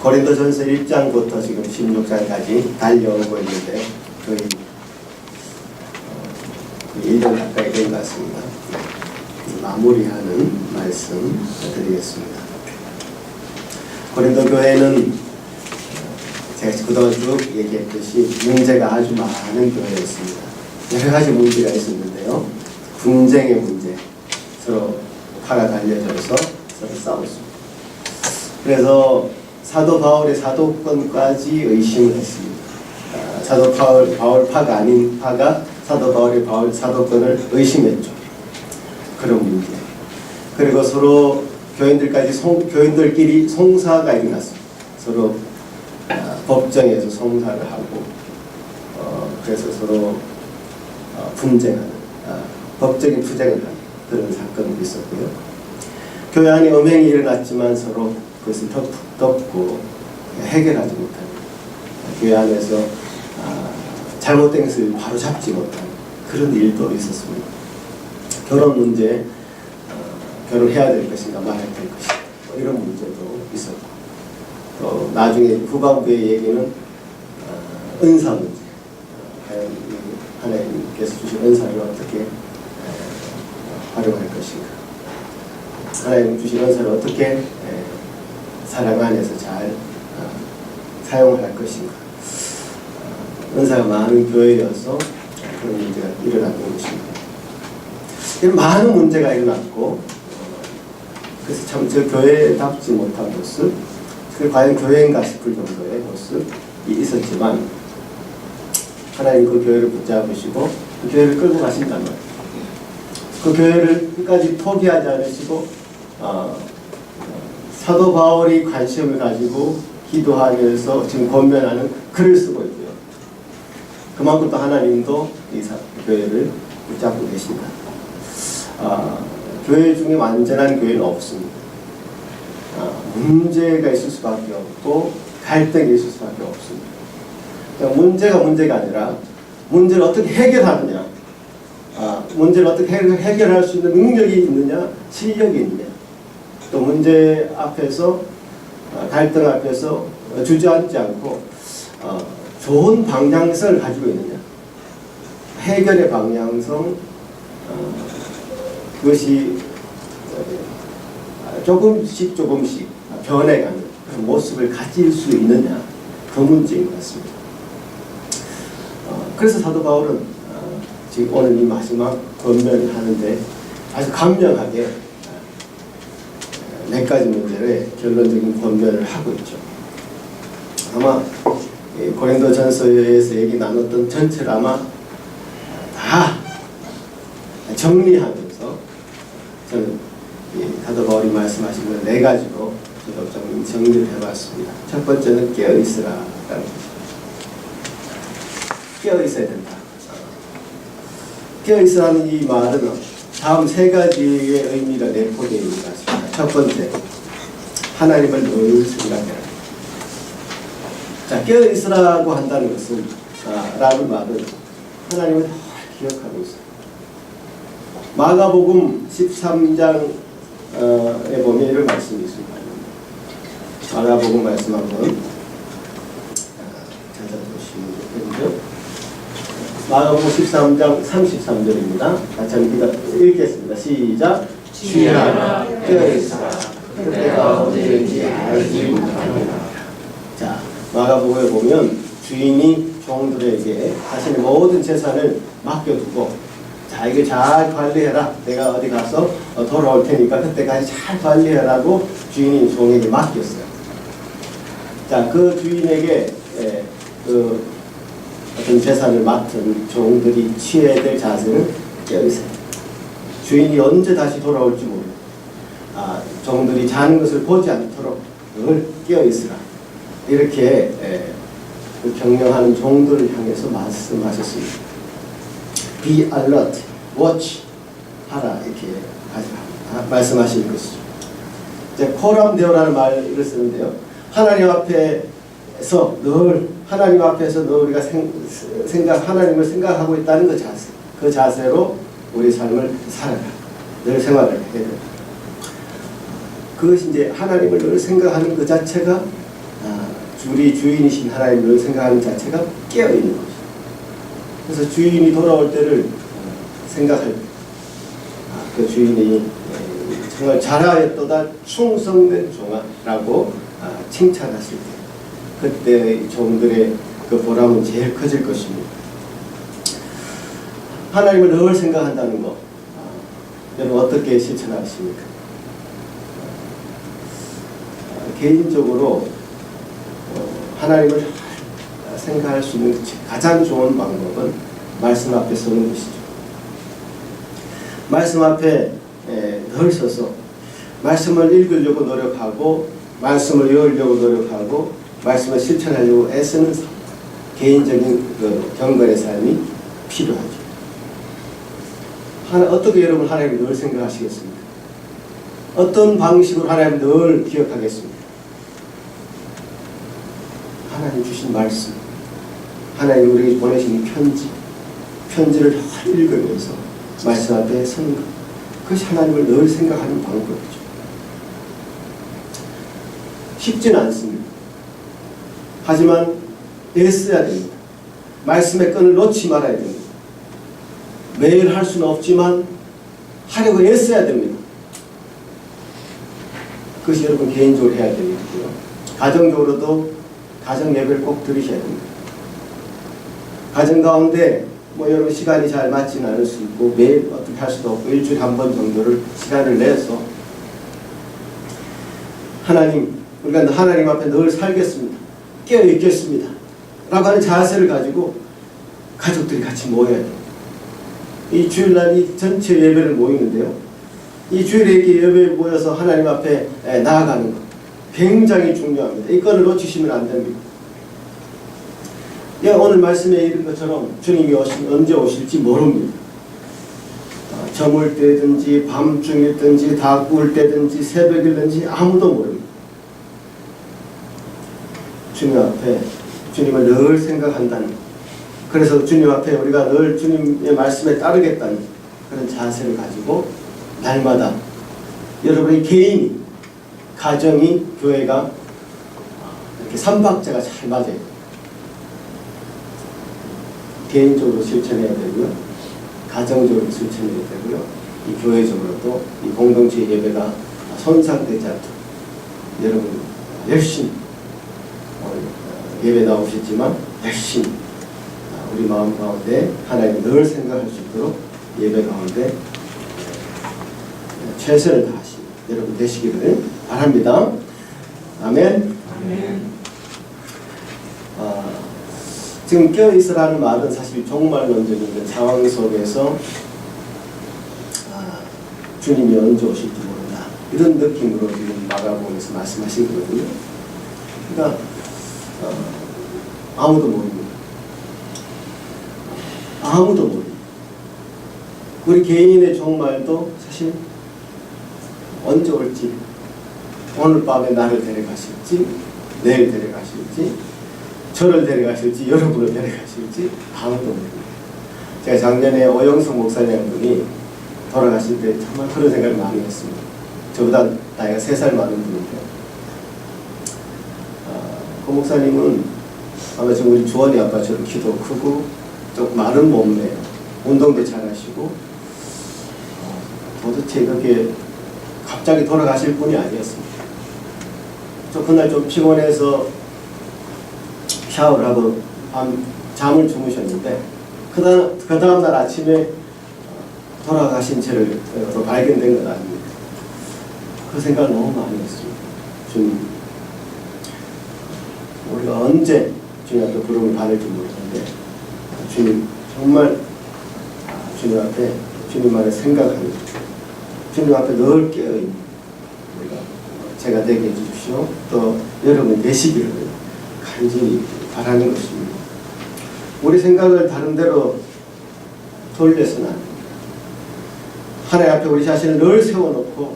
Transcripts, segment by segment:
고린도전서 1장부터 지금 16장까지 달려오고 있는데 거의 1년 가까이 된 것 같습니다. 마무리하는 말씀 드리겠습니다. 고린도 교회는 제가 그동안 쭉 얘기했듯이 문제가 아주 많은 교회였습니다. 여러 가지 문제가 있었는데요. 분쟁의 문제, 서로 파가 갈려져서 서로 싸웠습니다. 그래서 사도 바울의 사도권까지 의심을 했습니다. 사도 바울파가 아닌 파가 사도 바울의 사도권을 의심했죠. 그런 문제. 그리고 서로 교인들끼리 송사가 일어났습니다. 서로 법정에서 송사를 하고 그래서 서로 분쟁하는 법적인 투쟁을 하는 그런 사건도 있었고요. 교회 안에 음행이 일어났지만 서로 그것을 덮고 해결하지 못하는, 교회 안에서 잘못된 것을 바로 잡지 못하는 그런 일도 있었습니다. 결혼 문제, 결혼해야 될 것인가 말아야 될 것인가 이런 문제도 있었고, 또 나중에 후반부의 얘기는 은사 문제, 하나님께서 주신 은사를 어떻게 활용할 것인가, 하나님 주신 은사를 어떻게 사랑 안에서 잘 사용할 것인가. 은사가 많은 교회여서 그런 문제가 일어나는 것입니다. 이런 많은 문제가 일어났고, 그래서 참 저 교회답지 못한 모습, 과연 교회인가 싶을 정도의 모습이 있었지만, 하나님 그 교회를 붙잡으시고 그 교회를 끌고 가신단 말이에요. 그 교회를 끝까지 포기하지 않으시고 사도 바울이 관심을 가지고 기도하면서 지금 권면하는 글을 쓰고 있고요. 그만큼 또 하나님도 이 교회를 붙잡고 계신다. 교회 중에 완전한 교회는 없습니다. 문제가 있을 수밖에 없고 갈등이 있을 수밖에 없습니다. 문제가 아니라 문제를 어떻게 해결하느냐, 문제를 어떻게 해결할 수 있는 능력이 있느냐, 실력이 있느냐, 또 문제 앞에서 갈등 앞에서 주저앉지 않고 좋은 방향성을 가지고 있느냐, 해결의 방향성, 그것이 조금씩 변해가는 그런 모습을 가질 수 있느냐, 그 문제인 것 같습니다. 그래서 사도 바울은 지금 오늘 이 마지막 권면을 하는데 아주 강력하게 몇 가지 문제를 결론적인 권면을 하고 있죠. 아마 고린도전서에서 얘기 나눴던 전체를 아마 다 정리하면서 저는 사도 바울이 말씀하신 걸 4가지로 저도 좀 정리를 해봤습니다. 첫 번째는 깨어있으라. 깨어있어야 된다. 깨어있으라는 이 말은 다음 3가지의 의미가 내포되어 있는 것 같습니다. 첫 번째, 하나님을 늘 생각해라. 자, 깨어있으라고 한다는 것은, 라는 말은 하나님을 늘 기억하고 있어요. 마가복음 13장에 보면 이런 말씀이 있습니다. 마가복음 말씀 한번 찾아보시면 좋겠는데요. 마가복음 13장 33절입니다. 같이 한번 읽겠습니다. 시작. 주여 깨어있으라. 그때가 언제인지 알지 못하느라. 자, 마가복음에 보면 주인이 종들에게 자신의 모든 재산을 맡겨두고, 자, 이거 잘 관리해라. 내가 어디 가서 돌아올 테니까 그때까지 잘 관리해라고 주인이 종에게 맡겼어요. 자, 그 주인에게 어떤 재산을 맡은 종들이 취해야 될 자세는 깨어있어요. 주인이 언제 다시 돌아올지 모르고, 종들이 자는 것을 보지 않도록 늘 깨어있으라. 이렇게 그 경영하는 종들을 향해서 말씀하셨습니다. Be alert, watch 하라, 이렇게 말씀하신 것이죠. 이제 코람 데오라는 말을 쓰는데요. 하나님 앞에서 늘 우리가 하나님을 생각하고 있다는 그 자세, 그 자세로 우리 삶을 살아라, 늘 생활을 해야 됩니다. 그것이 이제 하나님을 늘 생각하는 그 자체가 우리 주인이신 하나님을 생각하는 자체가 깨어있는 것이죠. 그래서 주인이 돌아올 때를 생각할 때, 그 주인이 정말 잘하였도다 충성된 종아라고 칭찬하실 때, 그때 종들의 그 보람은 제일 커질 것입니다. 하나님을 늘 생각한다는 거, 여러분 어떻게 실천하십니까? 개인적으로 하나님을 생각할 수 있는 가장 좋은 방법은 말씀 앞에 서는 것이죠. 말씀 앞에 늘 서서 말씀을 읽으려고 노력하고 말씀을 외우려고 노력하고 말씀을 실천하려고 애쓰는 삶, 개인적인 그 경건의 삶이 필요하죠. 어떻게 여러분 하나님을 늘 생각하시겠습니까? 어떤 방식으로 하나님을 늘 기억하겠습니까? 하나님 주신 말씀, 하나님 우리에게 보내신 편지를 잘 읽으면서 말씀 앞에 서는 것, 그것이 하나님을 늘 생각하는 방법이죠. 쉽지는 않습니다. 하지만 애써야 됩니다. 말씀의 끈을 놓지 말아야 됩니다. 매일 할 수는 없지만 하려고 애써야 됩니다. 그것이 여러분 개인적으로 해야 되고요. 가정적으로도 가정 예배를 꼭 드리셔야 됩니다. 가정 가운데 여러분 시간이 잘 맞지는 않을 수 있고 매일 어떻게 할 수도 없고 일주일에 한 번 정도를 시간을 내서 하나님, 우리가 하나님 앞에 늘 살겠습니다. 깨어 있겠습니다. 라고 하는 자세를 가지고 가족들이 같이 모여야 돼요. 이 주일날 이 전체 예배를 모이는데요. 이 주일에 이렇게 예배에 모여서 하나님 앞에 나아가는 것 굉장히 중요합니다. 이 건을 놓치시면 안 됩니다. 오늘 말씀에 이른 것처럼 주님이 언제 오실지 모릅니다. 저물 때든지 밤중이든지 다 구울 때든지 새벽이든지 아무도 모릅니다. 주님 앞에 주님을 늘 생각한다는 것, 그래서 주님 앞에 우리가 늘 주님의 말씀에 따르겠다는 그런 자세를 가지고 날마다 여러분의 개인이, 가정이, 교회가 이렇게 삼박자가 잘 맞아요. 개인적으로 실천해야 되고요, 가정적으로 실천해야 되고요, 이 교회적으로도 이 공동체 예배가 손상되지 않도록 여러분 열심히 예배 나오셨지만 열심히 우리 마음 가운데 하나님을 늘 생각할 수 있도록 예배 가운데 최선을 다하시는 여러분 되시기를 바랍니다. 아멘. 아멘. 지금 깨어있으라는 말은 사실 종말론적인 상황 속에서 주님이 언제 오실지 모른다, 이런 느낌으로 지금 마가복음에서 말씀하신 거거든요. 그러니까 아무도 모릅니다. 아무도 모릅니다. 우리 개인의 종말도 사실 언제 올지, 오늘 밤에 나를 데려가실지, 내일 데려가실지, 저를 데려가실지, 여러분을 데려가실지 아무도 모릅니다. 제가 작년에 오영석 목사님 한 분이 돌아가실 때 정말 그런 생각을 많이 했습니다. 저보다 나이가 3살 많은 분인데, 그 목사님은 아마 지금 우리 주원이 아빠처럼 키도 크고 좀 마른 몸매예요. 운동도 잘하시고 도대체 그렇게 갑자기 돌아가실 분이 아니었습니다. 저 그날 좀 피곤해서 샤워를 하고 잠을 주무셨는데 그 다음날 아침에 돌아가신 채로 발견된 건 아닙니다. 그 생각을 너무 많이 했습니다. 주님, 우리가 언제 주님 앞에 부름을 받을지 모르는데 주님 정말 주님 앞에 주님만을 생각하는, 주님 앞에 늘 깨어있는 우리가 제가 되게 해주십시오. 또 여러분 되시기를 간절히 바라는 것입니다. 우리 생각을 다른 데로 돌려서는 안 됩니다. 하나님 앞에 우리 자신을 늘 세워놓고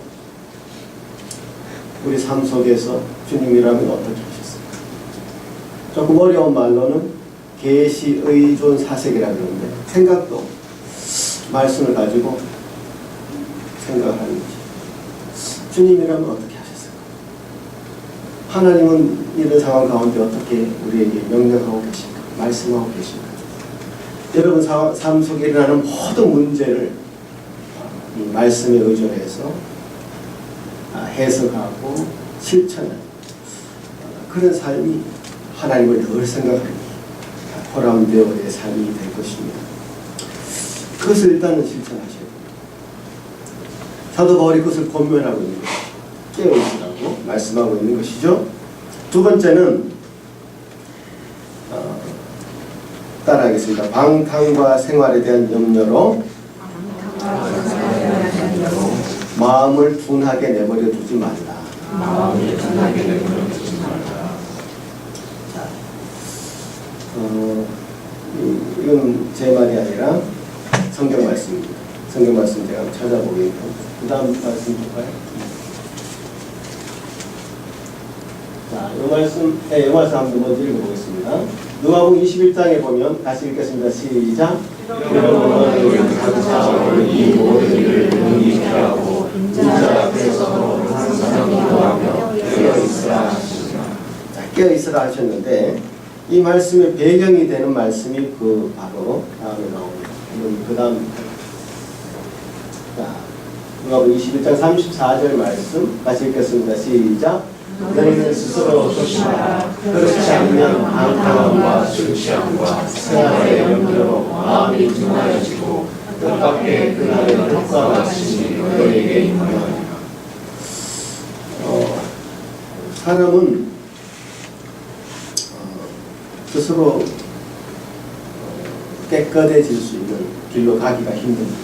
우리 삶 속에서 주님이라면 어떻게 하셨을까? 조금 어려운 말로는 계시, 의존, 사색이라고 그러는데 생각도 말씀을 가지고 생각하는 거지. 주님이라면 어떻게 하셨을까? 하나님은 이런 상황 가운데 어떻게 우리에게 명령하고 계신가, 말씀하고 계신가. 여러분 삶 속에 일어나는 모든 문제를 이 말씀에 의존해서 해석하고 실천하는 그런 삶이 하나님을 늘 생각하는 보람되어의 삶이 될 것입니다. 그것을 일단은 실천하셔야 됩니다. 사도 바울이 그것을 권면하고 있는 것이죠. 깨어있으라고 말씀하고 있는 것이죠. 두 번째는 따라하겠습니다. 방탕과 생활에 대한 염려로 마음을 둔하게 내버려 두지 말라. 자, 이건 제 말이 아니라 성경 말씀입니다. 성경 말씀 제가 찾아보겠습니다. 그 다음 말씀 볼까요? 자, 이 말씀, 이 말씀 한번 먼저 읽어보겠습니다. 누가복음 21장에 보면 다시 읽겠습니다. 시작. 여러분은 각자 이 모든 일을 능히 하고 인자 앞에서 항상 기도하며 깨어있으라 하시니라. 자, 깨어있으라 하셨는데 이 말씀의 배경이 되는 말씀이 그 바로 다음에 나옵니다. 그 다음 자, 누가복음 21장 34절 말씀 다시 읽겠습니다. 시작. 너희는 스스로 조심하라. 그렇지 않으면 방탕함과 술 취함과 생활의 염려로 마음이 둔하여지고 뜻밖의 그날의 덕과 같이 너희에게 임하리라. 사람은 스스로 깨끗해질 수 있는 길로 가기가 힘듭니다.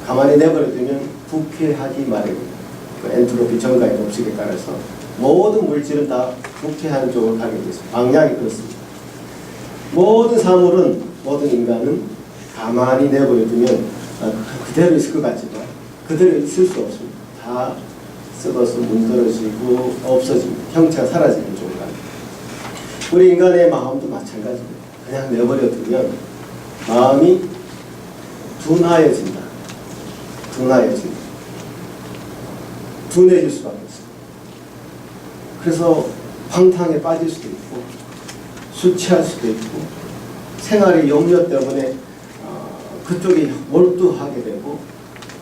가만히 내버려두면 부패하기 마련입니다. 그 엔트로피 증가의 법칙에 따라서 모든 물질은 다 부패하는 쪽으로 가게 되어 있습니다. 방향이 그렇습니다. 모든 사물은, 모든 인간은 가만히 내버려두면 그대로 있을 것 같지만 그대로 있을 수 없습니다. 다 썩어서 문드러지고 없어집니다. 형체가 사라지는 쪽으로 갑니다. 우리 인간의 마음도 마찬가지입니다. 그냥 내버려두면 마음이 둔하여진다. 둔해질 수밖에 없습니다. 그래서 방탕에 빠질 수도 있고 술 취할 수도 있고 생활의 염려 때문에 그쪽에 몰두하게 되고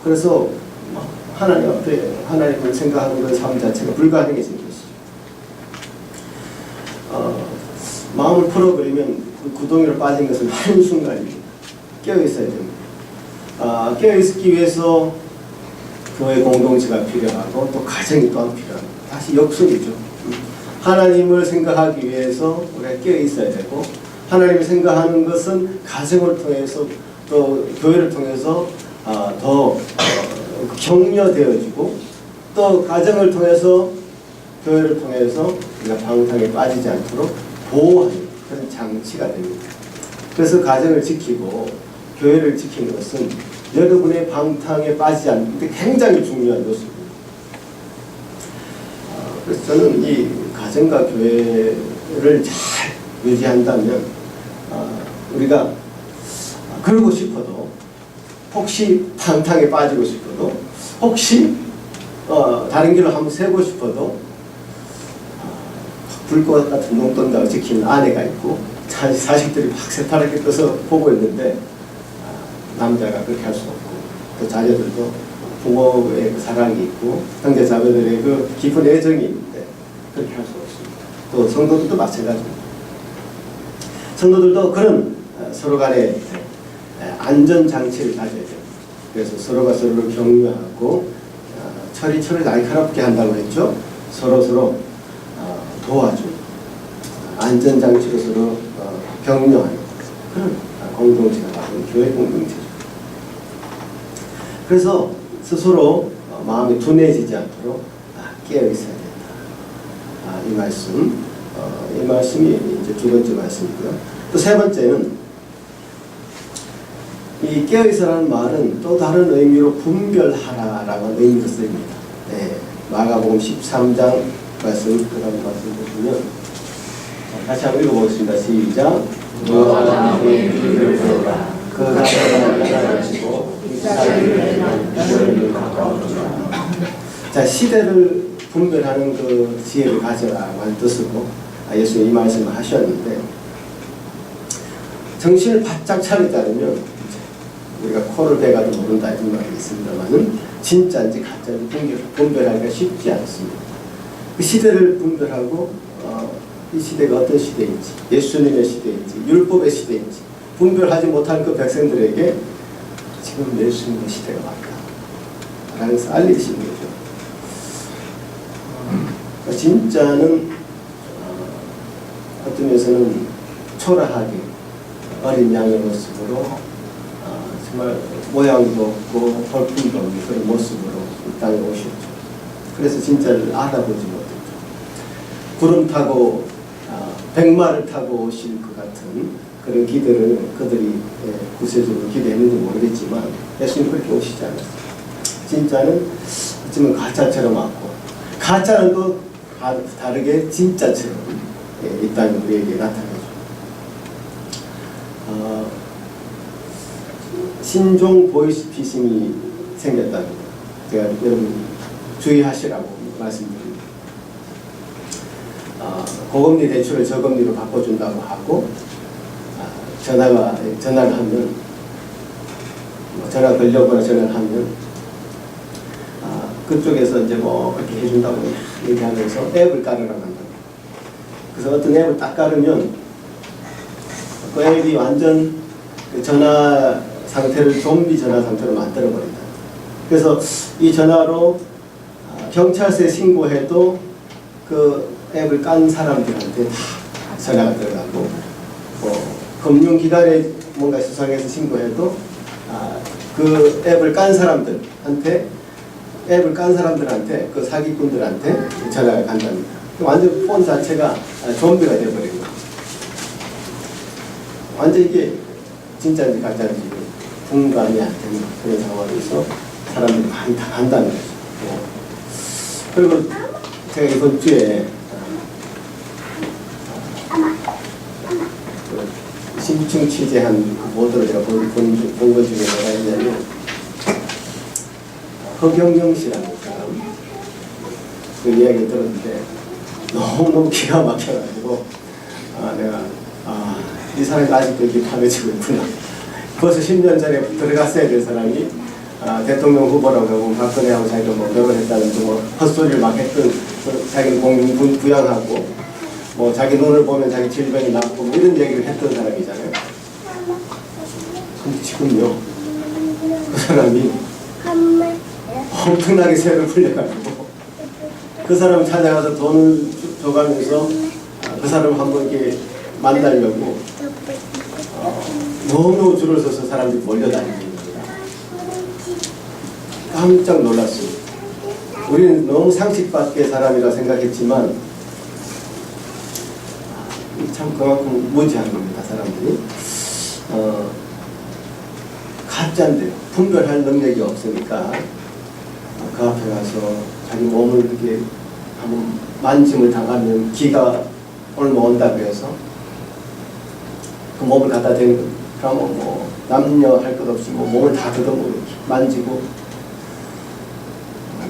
그래서 하나님 앞에 하나님을 생각하는 그런 삶 자체가 불가능해진 것이죠. 마음을 풀어버리면 그 구덩이로 빠진 것은 한순간입니다. 깨어있어야 됩니다. 깨어있기 위해서 교회 공동체가 필요하고 또 가정이 또한 필요합니다. 다시 역설이죠. 하나님을 생각하기 위해서 우리가 깨어있어야 되고 하나님을 생각하는 것은 가정을 통해서 또 교회를 통해서 더 격려되어지고 또 가정을 통해서 교회를 통해서 우리가 방탕에 빠지지 않도록 보호하는 그런 장치가 됩니다. 그래서 가정을 지키고 교회를 지키는 것은 여러분의 방탕에 빠지지 않는 게 굉장히 중요한 요소입니다. 그래서 저는 이 가정과 교회를 잘 유지한다면 우리가 그러고 싶어도 혹시 방탕에 빠지고 싶어도 혹시 다른 길로 한번 세고 싶어도 불꽃 같은 농돈다고 지키는 아내가 있고 자식들이 막 새파랗게 떠서 보고 있는데 남자가 그렇게 할 수 없고 또 자녀들도 부모의 그 사랑이 있고 형제 자매들의 그 깊은 애정이 있는데 그렇게 할 수 없습니다. 또 성도들도 마찬가지입니다. 성도들도 그런 서로 간의 안전장치를 가져야 됩니다. 그래서 서로가 서로를 격려하고 철이 철을 날카롭게 한다고 했죠. 서로 도와주고 안전장치로 서로 격려하는 그런 공동체가 바로 교회 공동체죠. 그래서 스스로 마음이 둔해지지 않도록 깨어있어야 된다. 이 말씀이 이제 두 번째 말씀이고요. 또 세 번째는 이 깨어있으라는 말은 또 다른 의미로 분별하라라고 의미로 쓰입니다. 네, 마가복음 13장 말씀, 그 다음 말씀 보시면 다시 한번 읽어보겠습니다. 시작. 너와 남의 길을 걸어라. 그 사람을 따라가지고 이 사람을 내면 이절을 가까워져라. 자, 시대를 분별하는 그 지혜를 가져라고 하는 뜻으로 예수님이 이 말씀을 하셨는데, 정신을 바짝 차리지 않으면 우리가 코를 베가도 모른다 이런 말이 있습니다만은 진짜인지 가짜인지 분별하기가 쉽지 않습니다. 그 시대를 분별하고 이 시대가 어떤 시대인지, 예수님의 시대인지, 율법의 시대인지 분별하지 못한 그 백성들에게 지금 예수님의 시대가 왔다 라는 것을 알리시는 거죠. 진짜는 어떤 면에서는 초라하게 어린 양의 모습으로 정말 모양도 없고 볼품도 없는 그런 모습으로 이 땅에 오셨죠. 그래서 진짜를 알아보지 못했죠. 구름 타고 백마를 타고 오실 것 같은 그런 기대를 그들이 구체적으로 기대했는지 모르겠지만 예수님 그렇게 오시지 않았어요. 진짜는 어쩌면 가짜처럼 왔고, 가짜는 또 다르게 진짜처럼 이 땅에 우리에게 나타나죠. 신종 보이스피싱이 생겼답니다. 제가 여러분 주의하시라고 말씀드립니다. 고금리 대출을 저금리로 바꿔준다고 하고, 전화를 하면, 전화 걸려거나 전화를 하면, 그쪽에서 이제 뭐 그렇게 해준다고 얘기하면서 앱을 깔으라고 한다고. 그래서 어떤 앱을 딱 깔으면 그 앱이 완전 그 전화 상태를 좀비 전화 상태로 만들어버린다. 그래서 이 전화로 경찰서에 신고해도 그 앱을 깐 사람들한테 다 전화가 들어가고, 금융기관에 뭔가 수상해서 신고해도 그 앱을 깐 사람들한테 그 사기꾼들한테 전화가 간답니다. 완전 폰 자체가 좀비가 되어버린 거예요. 완전 이게 진짜인지 가짜인지 분간이 안 되는 그런 상황에서 사람들이 많이 당한다는 거죠. 그리고 제가 이번 주에 심층 취재한 보도를 제가 본 것 중에 뭐가 있냐면, 허경영 씨라는 사람 그 이야기를 들었는데 너무너무 기가 막혀가지고 내가 이 사람이 아직도 이렇게 파헤치고 있구나. 벌써 10년 전에 들어갔어야 될 사람이 대통령 후보라고 하고 박근혜하고 자기가 뭐 결혼했다는 뭐 헛소리를 막 했던, 자기는 공중 부양하고 뭐 자기 눈을 보면 자기 질병이 낫고 뭐 이런 얘기를 했던 사람이잖아요. 근데 지금요 그 사람이 엄청나게 세를 풀려가지고 그 사람 찾아가서 돈을 줘가면서 그 사람 한번 이렇게 만나려고 너무 줄을 서서 사람들이 몰려다니는 겁니다. 깜짝 놀랐어요. 우리는 너무 상식 밖의 사람이라 생각했지만 참 그만큼 무지한 겁니다. 사람들이 가짜인데요. 분별할 능력이 없으니까 그 앞에 가서 자기 몸을 이렇게 한번 만짐을 당하면 기가 얼마 온다고 해서 그 몸을 갖다 대는 겁니다. 그러면 뭐 남녀 할 것 없이 뭐 몸을 다 뜯어보고 만지고,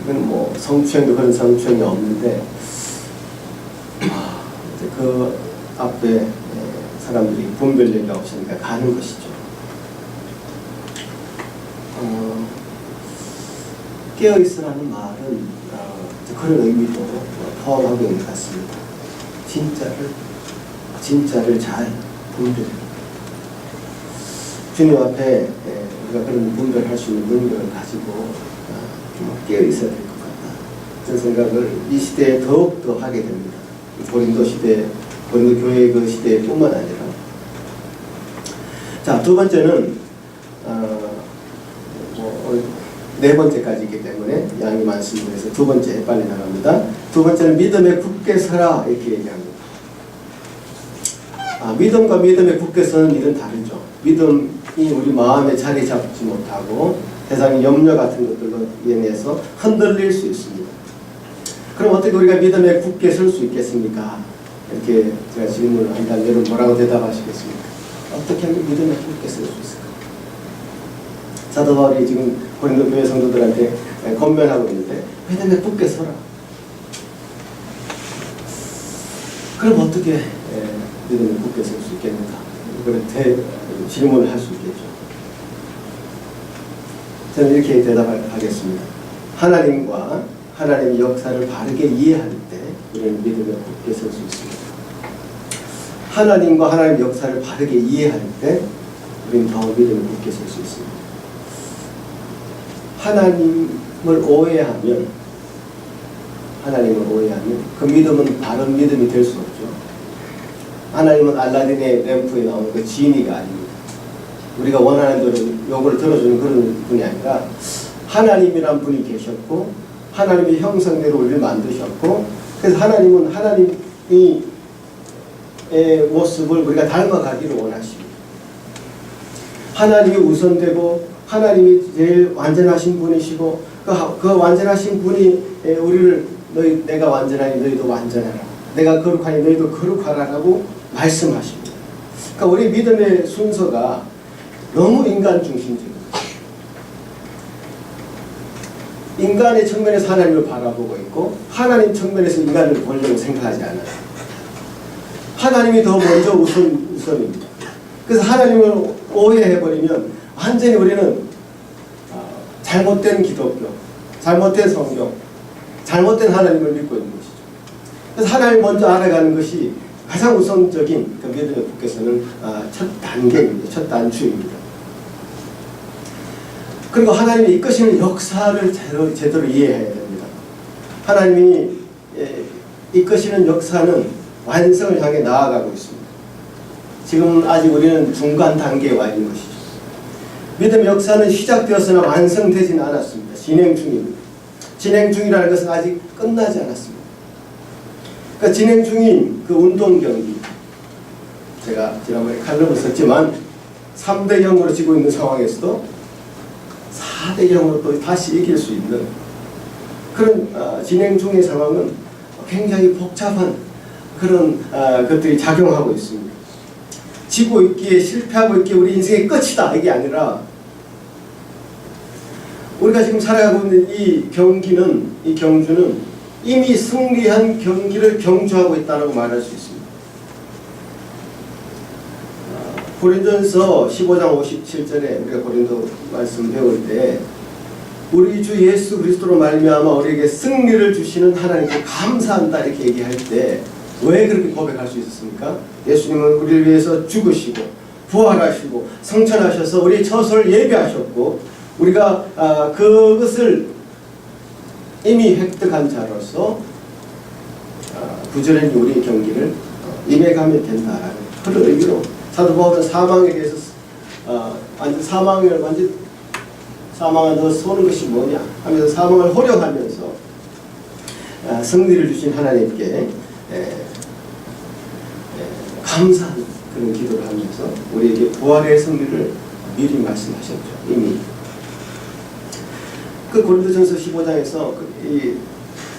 이건 뭐 성추행도 그런 성추행이 없는데 이제 그 앞에 사람들이 분별력이 없으니까 가는 것이죠. 깨어있으라는 말은 그런 의미도 포함하고 있는 것 같습니다. 진짜를 잘 분별해. 주님 앞에 우리가 그런 분별할 수 있는 능력을 가지고 좀 깨어있어야 될 것 같다. 그런 생각을 이 시대에 더욱더 하게 됩니다. 고린도 시대, 고린도 교회의 그 시대뿐만 아니라. 자, 두 번째는 네 번째까지이기 때문에 양이 많습니다. 그래서 두 번째 빨리 나갑니다. 두 번째는 믿음에 굳게 서라 이렇게 얘기합니다. 믿음과 믿음에 굳게 서는 일은 다르죠. 믿음이 우리 마음에 자리 잡지 못하고 세상의 염려 같은 것들로 인해서 흔들릴 수 있습니다. 그럼 어떻게 우리가 믿음에 굳게 설 수 있겠습니까? 이렇게 제가 질문을 한다면 여러분 뭐라고 대답하시겠습니까? 어떻게 하면 믿음에 굳게 설 수 있을까? 사도 바울이 지금 고린도 교회 성도들한테 권면하고 있는데 믿음에 굳게 서라. 그럼 어떻게 믿음을 굳게 설 수 있겠는가? 그렇게 질문을 할 수 있겠죠. 저는 이렇게 대답하겠습니다. 하나님과 하나님의 역사를 바르게 이해할 때 우리는 믿음을 굳게 설 수 있습니다. 하나님과 하나님의 역사를 바르게 이해할 때 우리는 더 믿음을 굳게 설 수 있습니다. 하나님을 오해하면 그 믿음은 바른 믿음이 될 수 없죠. 하나님은 알라딘의 램프에 나오는 그 지니가 아닙니다. 우리가 원하는 대로 요구를 들어주는 그런 분이 아니라 하나님이란 분이 계셨고 하나님의 형상대로 우리를 만드셨고 그래서 하나님은 하나님의 모습을 우리가 닮아가기를 원하십니다. 하나님이 우선되고 하나님이 제일 완전하신 분이시고 그 완전하신 분이 우리를 내가 완전하니 너희도 완전하라. 내가 거룩하니 너희도 거룩하라라고 말씀하십니다. 그러니까 우리 믿음의 순서가 너무 인간 중심적입니다. 인간의 측면에서 하나님을 바라보고 있고 하나님 측면에서 인간을 보려고 생각하지 않아요. 하나님이 더 먼저 우선입니다. 그래서 하나님을 오해해버리면 완전히 우리는 잘못된 기독교, 잘못된 성경, 잘못된 하나님을 믿고 있는 것이죠. 그래서 하나님을 먼저 알아가는 것이 가장 우선적인 그 믿음의 국께서는 첫 단계입니다. 첫 단추입니다. 그리고 하나님이 이끄시는 역사를 제대로 이해해야 됩니다. 하나님이 이끄시는 역사는 완성을 향해 나아가고 있습니다. 지금 아직 우리는 중간 단계에 와 있는 것이죠. 믿음의 역사는 시작되었으나 완성되지는 않았습니다. 진행 중입니다. 진행 중이라는 것은 아직 끝나지 않았습니다. 그러니까 진행 중인 그 운동 경기, 제가 지난번에 칼럼을 썼지만 3대 0으로 지고 있는 상황에서도 4대 0으로 또 다시 이길 수 있는 그런 진행 중의 상황은 굉장히 복잡한 그런 것들이 작용하고 있습니다. 지고 있기에 실패하고 있기에 우리 인생의 끝이다 이게 아니라 우리가 지금 살아가고 있는 이 경주는 이미 승리한 경기를 경주하고 있다고 말할 수 있습니다. 고린도전서 15장 57절에 우리가 고린도 말씀 배울 때 우리 주 예수 그리스도로 말미암아 우리에게 승리를 주시는 하나님께 감사한다 이렇게 얘기할 때 왜 그렇게 고백할 수 있었습니까? 예수님은 우리를 위해서 죽으시고 부활하시고 성천하셔서 우리의 처소를 예비하셨고 우리가 그것을 이미 획득한 자로서 부지런히 우리의 경기를 임해가면 된다라는 그런 의미로 사도 바울은 사망에 대해서 사망을 너 쏘는 것이 뭐냐 하면서 사망을 호령하면서 승리를 주신 하나님께 감사하는 그런 기도를 하면서 우리에게 부활의 승리를 미리 말씀하셨죠. 이미 그 고린도전서 15장에서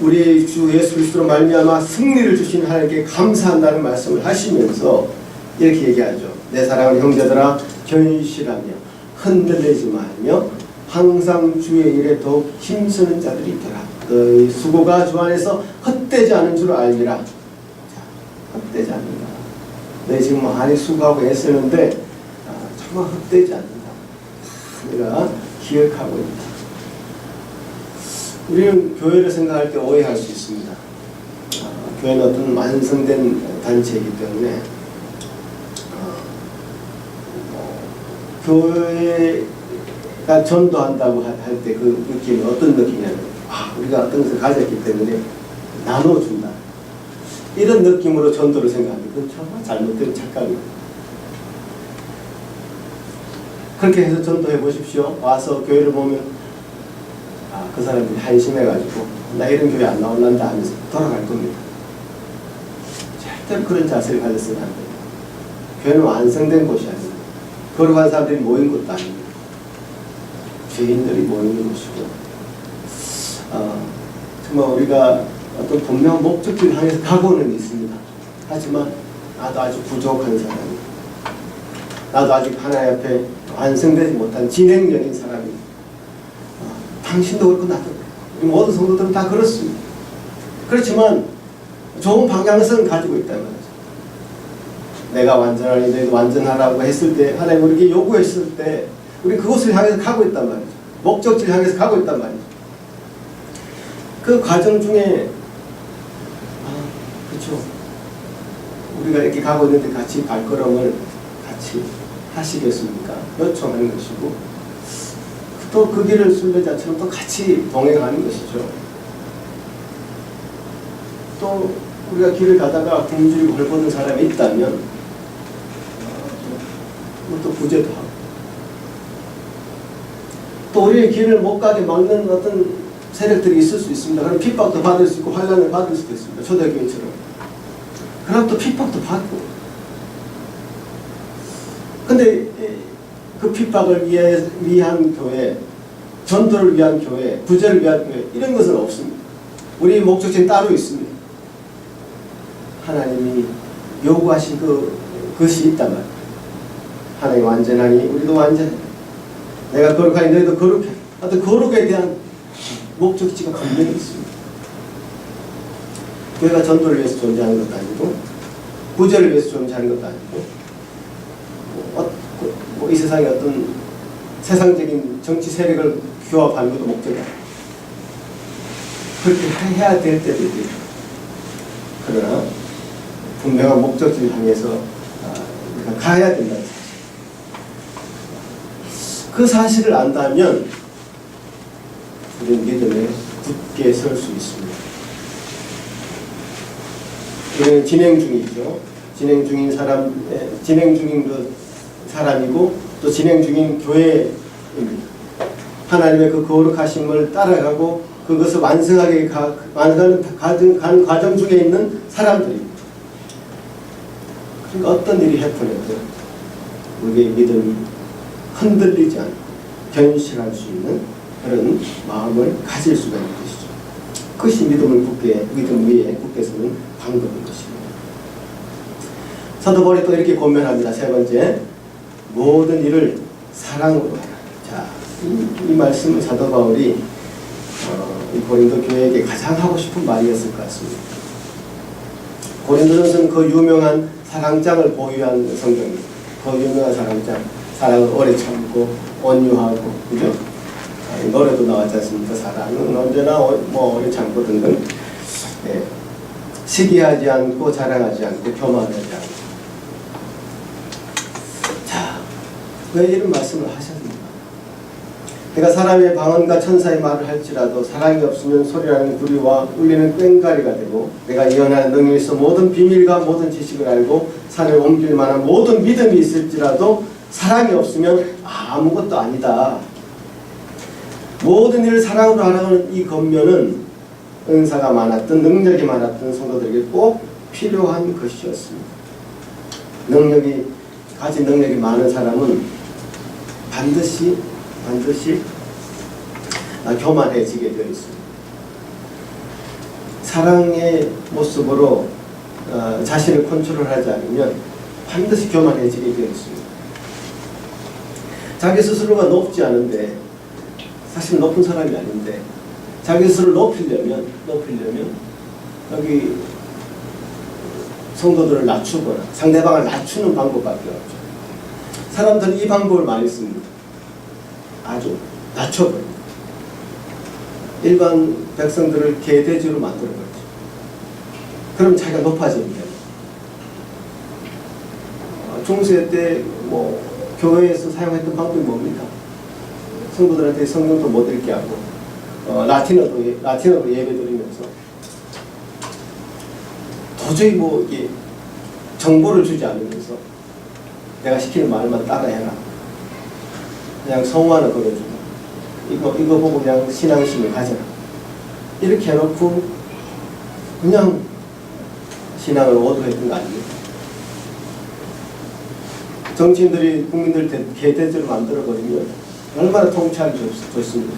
우리 주 예수 그리스도로 말미암아 승리를 주신 하나님께 감사한다는 말씀을 하시면서 이렇게 얘기하죠. 내 사랑하는 형제들아 견실하며 흔들리지 말며 항상 주의 일에 더욱 힘쓰는 자들이 있더라. 너희 수고가 주 안에서 헛되지 않은 줄 알미라. 자, 헛되지 않는다. 너희 지금 많이 수고하고 애쓰는데 정말 헛되지 않는다. 내가 기억하고 있다. 우리는 교회를 생각할 때 오해할 수 있습니다. 교회는 어떤 완성된 단체이기 때문에 교회가 전도한다고 할 때 그 느낌은 어떤 느낌이냐면 우리가 어떤 것을 가졌기 때문에 나눠준다. 이런 느낌으로 전도를 생각합니다. 그건 정말 잘못된 착각입니다. 그렇게 해서 전도해 보십시오. 와서 교회를 보면 그 사람들이 한심해가지고 나 이런 교회 안 나올란다 하면서 돌아갈 겁니다. 절대로 그런 자세를 가졌으면 안 됩니다. 교회는 완성된 곳이 아닙니다. 거룩한 사람들이 모인 것도 아닙니다. 죄인들이 모이는 곳이고 정말 우리가 어떤 분명한 목적지를 향해서 가고는 있습니다. 하지만 나도 아주 부족한 사람이고 나도 아직 하나님 앞에 완성되지 못한 진행형인 사람입니다. 당신도 그렇고 나도 그렇고 우리 모든 성도들은 다 그렇습니다. 그렇지만 좋은 방향성을 가지고 있단 말이죠. 내가 완전하니 너희도 완전하라고 했을 때, 하나님 우리에게 요구했을 때 우리 그곳을 향해서 가고 있단 말이죠. 목적지를 향해서 가고 있단 말이죠. 그 과정 중에 그렇죠. 우리가 이렇게 가고 있는데 같이 발걸음을 같이 하시겠습니까? 요청하는 것이고, 또 그 길을 순례자처럼 또 같이 동행하는 것이죠. 또 우리가 길을 가다가 굶주리고 헐벗은 사람이 있다면 또 구제도 하고, 또 우리의 길을 못 가게 막는 어떤 세력들이 있을 수 있습니다. 그럼 핍박도 받을 수 있고 환난을 받을 수도 있습니다. 초대교회처럼. 그럼 또 핍박도 받고. 근데 그 핍박을 위한 교회, 전도를 위한 교회, 구제를 위한 교회, 이런 것은 없습니다. 우리 목적지는 따로 있습니다. 하나님이 요구하신 그것이 있단 말이에요. 하나님 완전하니 우리도 완전해. 내가 거룩하니 너희도 거룩해. 어떤 거룩에 대한 목적지가 분명히 있습니다. 교회가 전도를 위해서 존재하는 것도 아니고, 구제를 위해서 존재하는 것도 아니고, 이 세상의 어떤 세상적인 정치 세력을 규합하는 것도 목적이 아니고, 그렇게 해야 될 때도 있고, 그러나 분명한 목적지를 향해서 우리가 가야 된다는 사실. 그 사실을 안다면 우리는 믿음에 굳게 설 수 있습니다. 우리는 진행 중이죠. 진행 중인 사람이고 또 진행 중인 교회입니다. 하나님의 그 거룩하심을 따라가고 그것을 완성하게 가는 과정 중에 있는 사람들입니다. 그러니까 어떤 일이 해프해도 우리의 믿음이 흔들리지 않고 견실할 수 있는 그런 마음을 가질 수가 있는 것이죠. 그것이 믿음 위에 굳게 서는 방법인 것입니다. 사도 바울이 또 이렇게 권면합니다. 세 번째, 모든 일을 사랑으로 하라. 자, 이 말씀은 사도 바울이 이 고린도 교회에게 가장 하고 싶은 말이었을 것 같습니다. 고린도전서는 그 유명한 사랑장을 보유한 성경입니다. 그 유명한 사랑장, 사랑을 오래 참고 온유하고, 그죠? 노래도 나왔지 않습니까? 사랑은 언제나 오래 참고 등등. 네. 시기하지 않고 자랑하지 않고 교만하지 않고. 자, 왜 이런 말씀을 하셨습니까? 내가 사람의 방언과 천사의 말을 할지라도 사랑이 없으면 소리나는 구리와 울리는 꽹과리가 되고, 내가 예언하는 능력이 있어 모든 비밀과 모든 지식을 알고 산을 옮길 만한 모든 믿음이 있을지라도 사랑이 없으면 아무것도 아니다. 모든 일을 사랑으로 하라는 이 권면은 은사가 많았던 능력이 많았던 성도들에게 꼭 필요한 것이었습니다. 가진 능력이 많은 사람은 반드시 교만해지게 되어 있습니다. 사랑의 모습으로 자신을 컨트롤하지 않으면 반드시 교만해지게 되어 있습니다. 자기 스스로가 높지 않은데, 사실 높은 사람이 아닌데 자기 스스로를 높이려면 여기 성도들을 낮추거나 상대방을 낮추는 방법밖에 없죠. 사람들은 이 방법을 많이 씁니다. 아주 낮춰버립니다. 일반 백성들을 개돼지로 만들어버리죠. 그럼 자기가 높아집니다. 중세 때 교회에서 사용했던 방법이 뭡니까? 성도들한테 성경도 못 읽게 하고 라틴어로 예배드리면서 도저히 이게 정보를 주지 않으면서 내가 시키는 말만 따라해라. 그냥 성화를 걸어주고 이거 보고 그냥 신앙심을 가져라. 이렇게 해놓고 그냥 신앙을 오도했던 거 아닙니까? 정치인들이 국민들 개돼지로 만들어버리면 얼마나 통치하기 좋습니다.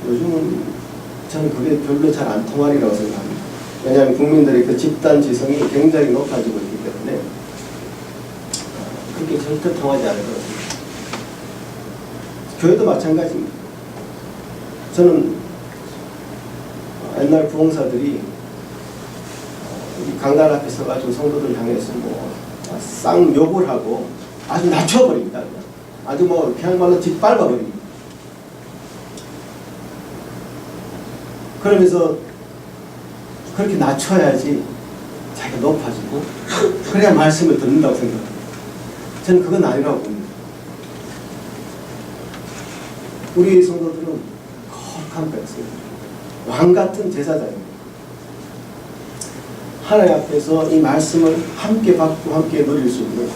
요즘은 저는 그게 별로 잘 안 통하리라고 생각합니다. 왜냐하면 국민들의 그 집단 지성이 굉장히 높아지고 있기 때문에 그게 절대 통하지 않을 것 같습니다. 교회도 마찬가지입니다. 저는 옛날 부흥사들이 이 강단 앞에 서가지고 성도들 향해서 쌍욕을 하고 아주 낮춰버립니다. 그냥. 아주 그야말로 짓밟아버립니다. 그러면서 그렇게 낮춰야지 자기가 높아지고 그래야 말씀을 듣는다고 생각합니다. 저는 그건 아니라고 봅니다. 우리 성도들은 거룩한 백성, 왕같은 제사장입니다. 하나님 앞에서 이 말씀을 함께 받고 함께 누릴 수 있는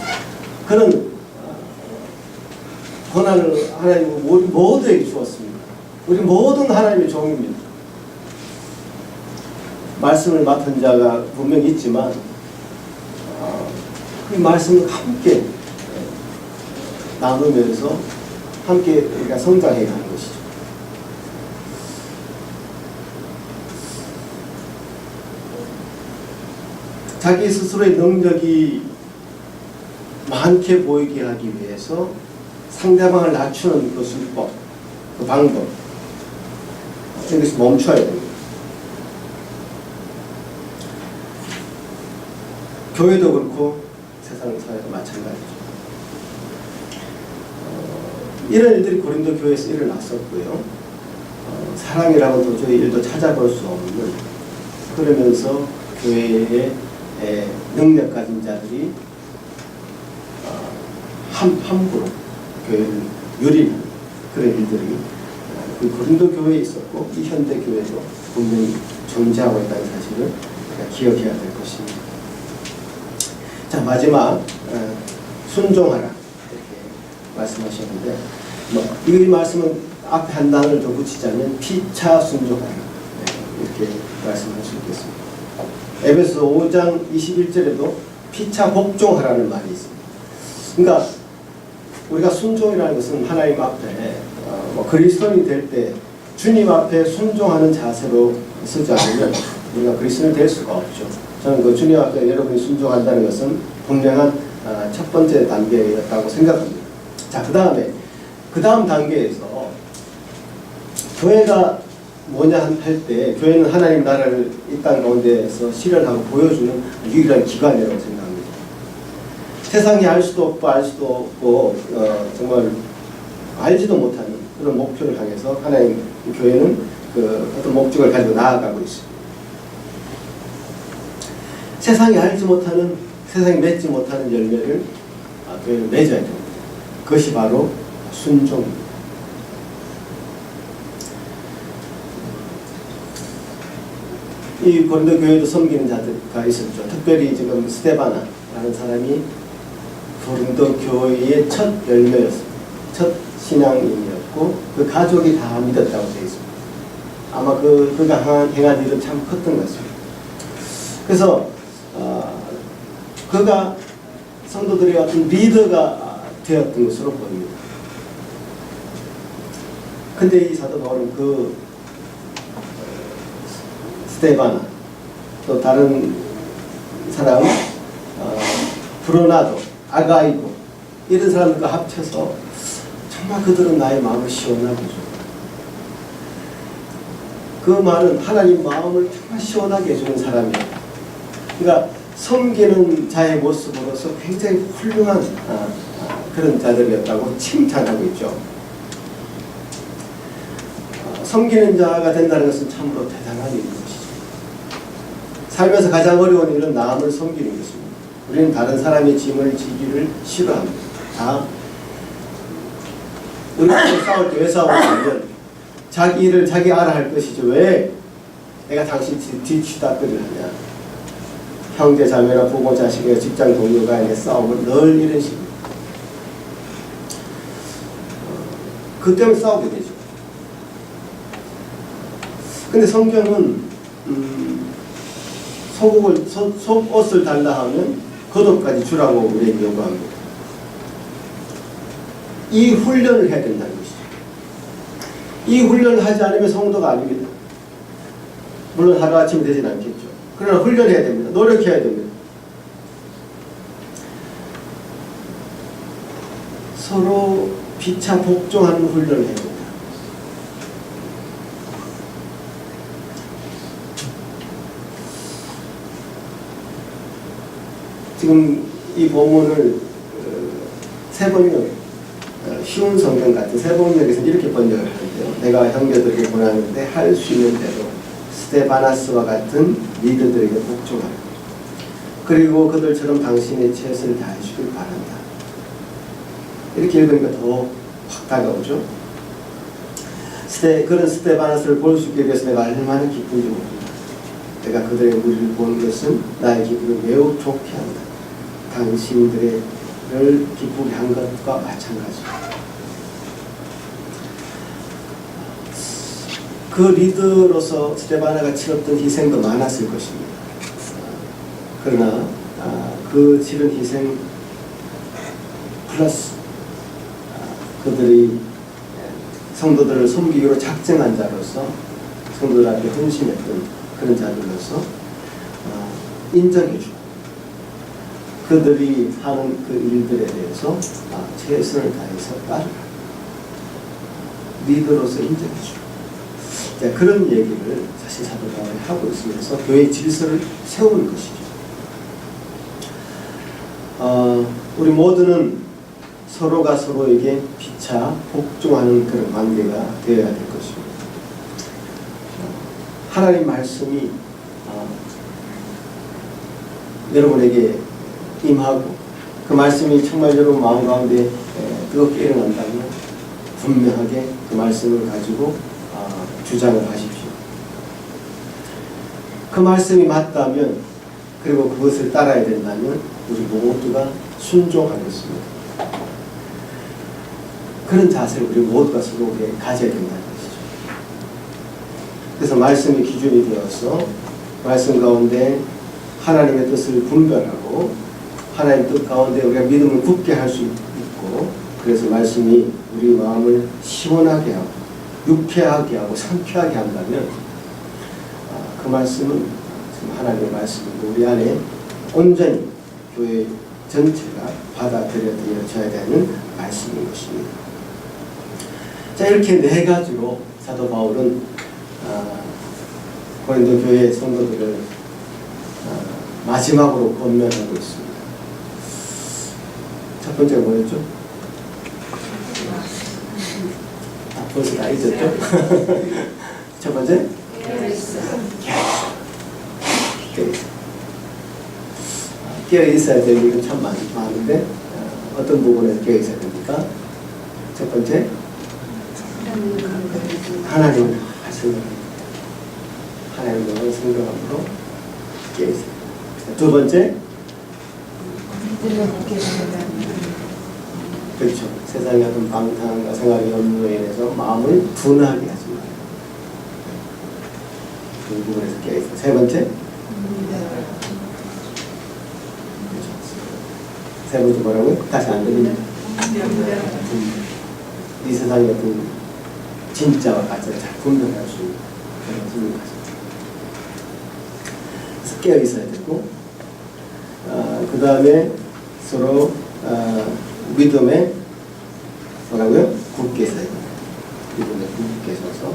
그런 권한을 하나님은 모두에게 주었습니다. 우리 모든 하나님의 종입니다. 말씀을 맡은 자가 분명히 있지만 그 말씀을 함께 나누면서 함께 우리가 성장해야 하는 것이죠. 자기 스스로의 능력이 많게 보이게 하기 위해서 상대방을 낮추는 그 수법, 그 방법, 이것이 멈춰야 됩니다. 교회도 그렇고 세상 사회도 마찬가지죠. 이런 일들이 고린도 교회에서 일어났었고요. 사랑이라고 도저히 일도 찾아볼 수 없는, 그러면서 교회의 능력 가진 자들이 함부로 교회를 유린하는 그런 일들이 그 고린도 교회에 있었고 이 현대 교회도 분명히 존재하고 있다는 사실을 기억해야 될 것입니다. 자, 마지막 순종하라 이렇게 말씀하셨는데 이 말씀은 앞에 한 단어를 더 붙이자면 피차 순종하라 이렇게 말씀할 수 있겠습니다. 에베소 5장 21절에도 피차 복종하라는 말이 있습니다. 그러니까 우리가 순종이라는 것은 하나님 앞에 그리스도인이 될 때 주님 앞에 순종하는 자세로 서지 않으면 우리가 그리스도인이 될 수가 없죠. 저는 그 주님 앞에 여러분이 순종한다는 것은 분명한 첫 번째 단계였다고 생각합니다. 자, 그 다음 단계에서 교회가 뭐냐 할 때 교회는 하나님 나라를 이 땅 가운데에서 실현하고 보여주는 유일한 기관이라고 생각합니다. 세상이 알 수도 없고 정말 알지도 못하는 그런 목표를 향해서 하나님 교회는 그 어떤 목적을 가지고 나아가고 있습니다. 세상이 알지 못하는, 세상이 맺지 못하는 열매를 교회는 맺어야 됩니다. 그것이 바로 순종입니다. 이 고린도 교회도 섬기는 자가 있었죠. 특별히 지금 스데바나라는 사람이 고린도 교회의 첫 열매였습니다. 첫 신앙인이었고 그 가족이 다 믿었다고 되어 있습니다. 아마 그가 행한 일은 참 컸던 것 같습니다. 그래서 그가 성도들의 어떤 리더가 되었던 것으로 보입니다. 근데 이 사도 바울은 그 스데바나 또 다른 사람 브로나도, 아가이고 이런 사람들과 합쳐서 정말 그들은 나의 마음을 시원하게 줘. 그 말은 하나님 마음을 정말 시원하게 해주는 사람이에요. 그러니까 섬기는 자의 모습으로서 굉장히 훌륭한 그런 자들이었다고 칭찬하고 있죠. 섬기는 자가 된다는 것은 참으로 대단한 일인 것이죠. 살면서 가장 어려운 일은 남을 섬기는 것입니다. 우리는 다른 사람의 짐을 지기를 싫어합니다. 우리가 싸울 때 왜 싸우냐면 자기 일을 자기 알아 할 것이죠. 왜 내가 당신 뒤치다거리를 하냐. 형제 자매나 부모 자식이나 직장 동료 간의 싸움은 늘 이런 식입니다. 그 때문에 싸우게 되죠. 근데 성경은 속옷을 달라 하면 겉옷까지 주라고 우리에게 요구합니다. 이 훈련을 해야 된다는 것이죠. 이 훈련을 하지 않으면 성도가 아닙니다. 물론 하루아침에 되진 않겠죠. 그러나 훈련해야 됩니다. 노력해야 됩니다. 서로 피차 복종하는 훈련을 해야 됩니다. 지금 이 본문을 세 번역, 쉬운 성경 같은 세 번역에서 이렇게 번역을 하는데요. 내가 형제들에게 권하는데 할 수 있는 대로 스테바나스와 같은 리더들에게 복종하라. 그리고 그들처럼 당신의 최선을 다해 주길 바란다. 이렇게 읽으니까 더 확 다가오죠. 그런 스테바나스를 볼 수 있게 돼서 내가 얼마나 기쁜지 모릅니다. 내가 그들의 무리를 보는 것은 나의 기분을 매우 좋게 한다. 당신들을 기쁘게 한 것과 마찬가지입니다. 그 리더로서 스테바나가 치렀던 희생도 많았을 것입니다. 그러나 그 치른 희생 플러스 그들이 성도들을 섬기기로 작정한 자로서 성도들 앞에 헌신했던 그런 자들로서 인정해주고 그들이 하는 그 일들에 대해서 최선을 다해서 따르라. 리더로서 인정해주고 그런 얘기를 사실 사도 바울이 하고 있으면서 교회의 질서를 세우는 것이죠. 우리 모두는 서로가 서로에게 피차 복종하는 그런 관계가 되어야 될 것입니다. 하나님 말씀이 여러분에게 임하고 그 말씀이 정말 여러분 마음 가운데 뜨겁게 일어난다면 분명하게 그 말씀을 가지고 주장을 하십시오. 그 말씀이 맞다면 그리고 그것을 따라야 된다면 우리 모두가 순종하겠습니다. 그런 자세를 우리 모두가 서로에게 가져야 된다는 것이죠. 그래서 말씀이 기준이 되어서 말씀 가운데 하나님의 뜻을 분별하고 하나님의 뜻 가운데 우리가 믿음을 굳게 할 수 있고 그래서 말씀이 우리 마음을 시원하게 하고 유쾌하게 하고 상쾌하게 한다면 그 말씀은 하나님의 말씀이고 우리 안에 온전히 교회 전체가 받아들여져야 되는 말씀인 것입니다. 자, 이렇게 네 가지로 사도 바울은 고린도 교회 성도들을 마지막으로 권면하고 있습니다. 첫 번째가 뭐였죠? 벌써 다 잊었죠? 첫 번째? 깨어 있어야 될 일은 참 많은데 어떤 부분에 깨어 있어야 됩니까? 첫 번째, 하나님을 생각합니다. 하나님을 생각함으로 깨어 있어야 됩니다. 두 번째, 그렇죠. 세상의 어떤 방탕과 생활의 염려에 인해서 마음을 둔하게 하지 말아요. 그 부분에서 깨어 있어요. 세 번째, 세 번째 뭐라고요? 다시 안 들리네. 이 세상의 어떤 진짜와 가짜를 잘 분별할 수 있는 그런 힘을 가집니다. 그래서 깨어 있어야 되고, 그 다음에 서로 믿음에 뭐라고요? 굳게 서야 됩니다. 믿음에 굳게 서서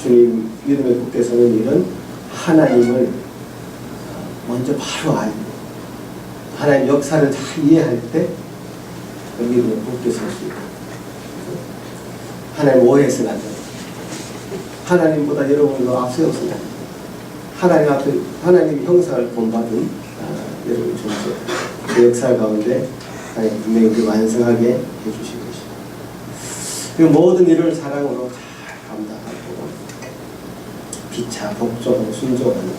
주님 믿음에 굳게 서는 일은 하나님을 먼저 바로 알고 하나님 역사를 잘 이해할 때 그 믿음에 굳게 설 수 있다. 하나님 오해해서는 안 된다. 하나님보다 여러분을 더 앞세워서는 안 된다. 하나님 앞에 하나님 형상을 본받은 여러분 존재 그 역사 가운데 하나님 분명히 우리 완성하게 해주실 것입니다. 그리고 모든 일을 사랑으로 잘 감당하고 피차 복종하고 순종하는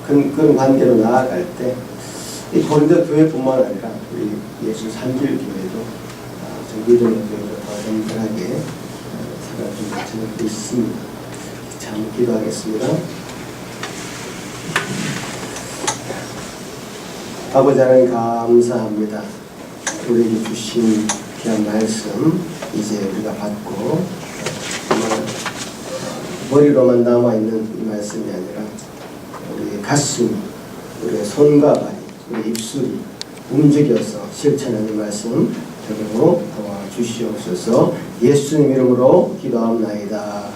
그런 관계로 나아갈 때 이 고린도 교회뿐만 아니라 우리 예수 산길 교회도 좀 믿음의 교회도 더 정결하게 살아갈 좀 마찬가지로 있습니다. 참 기도하겠습니다. 아버지 하나님 감사합니다. 우리에게 주신 귀한 말씀 이제 우리가 받고 정말 머리로만 남아있는 이 말씀이 아니라 우리의 가슴, 우리의 손과 발, 우리 입술이 움직여서 실천하는 말씀 되도록 도와주시옵소서. 예수님 이름으로 기도합나이다.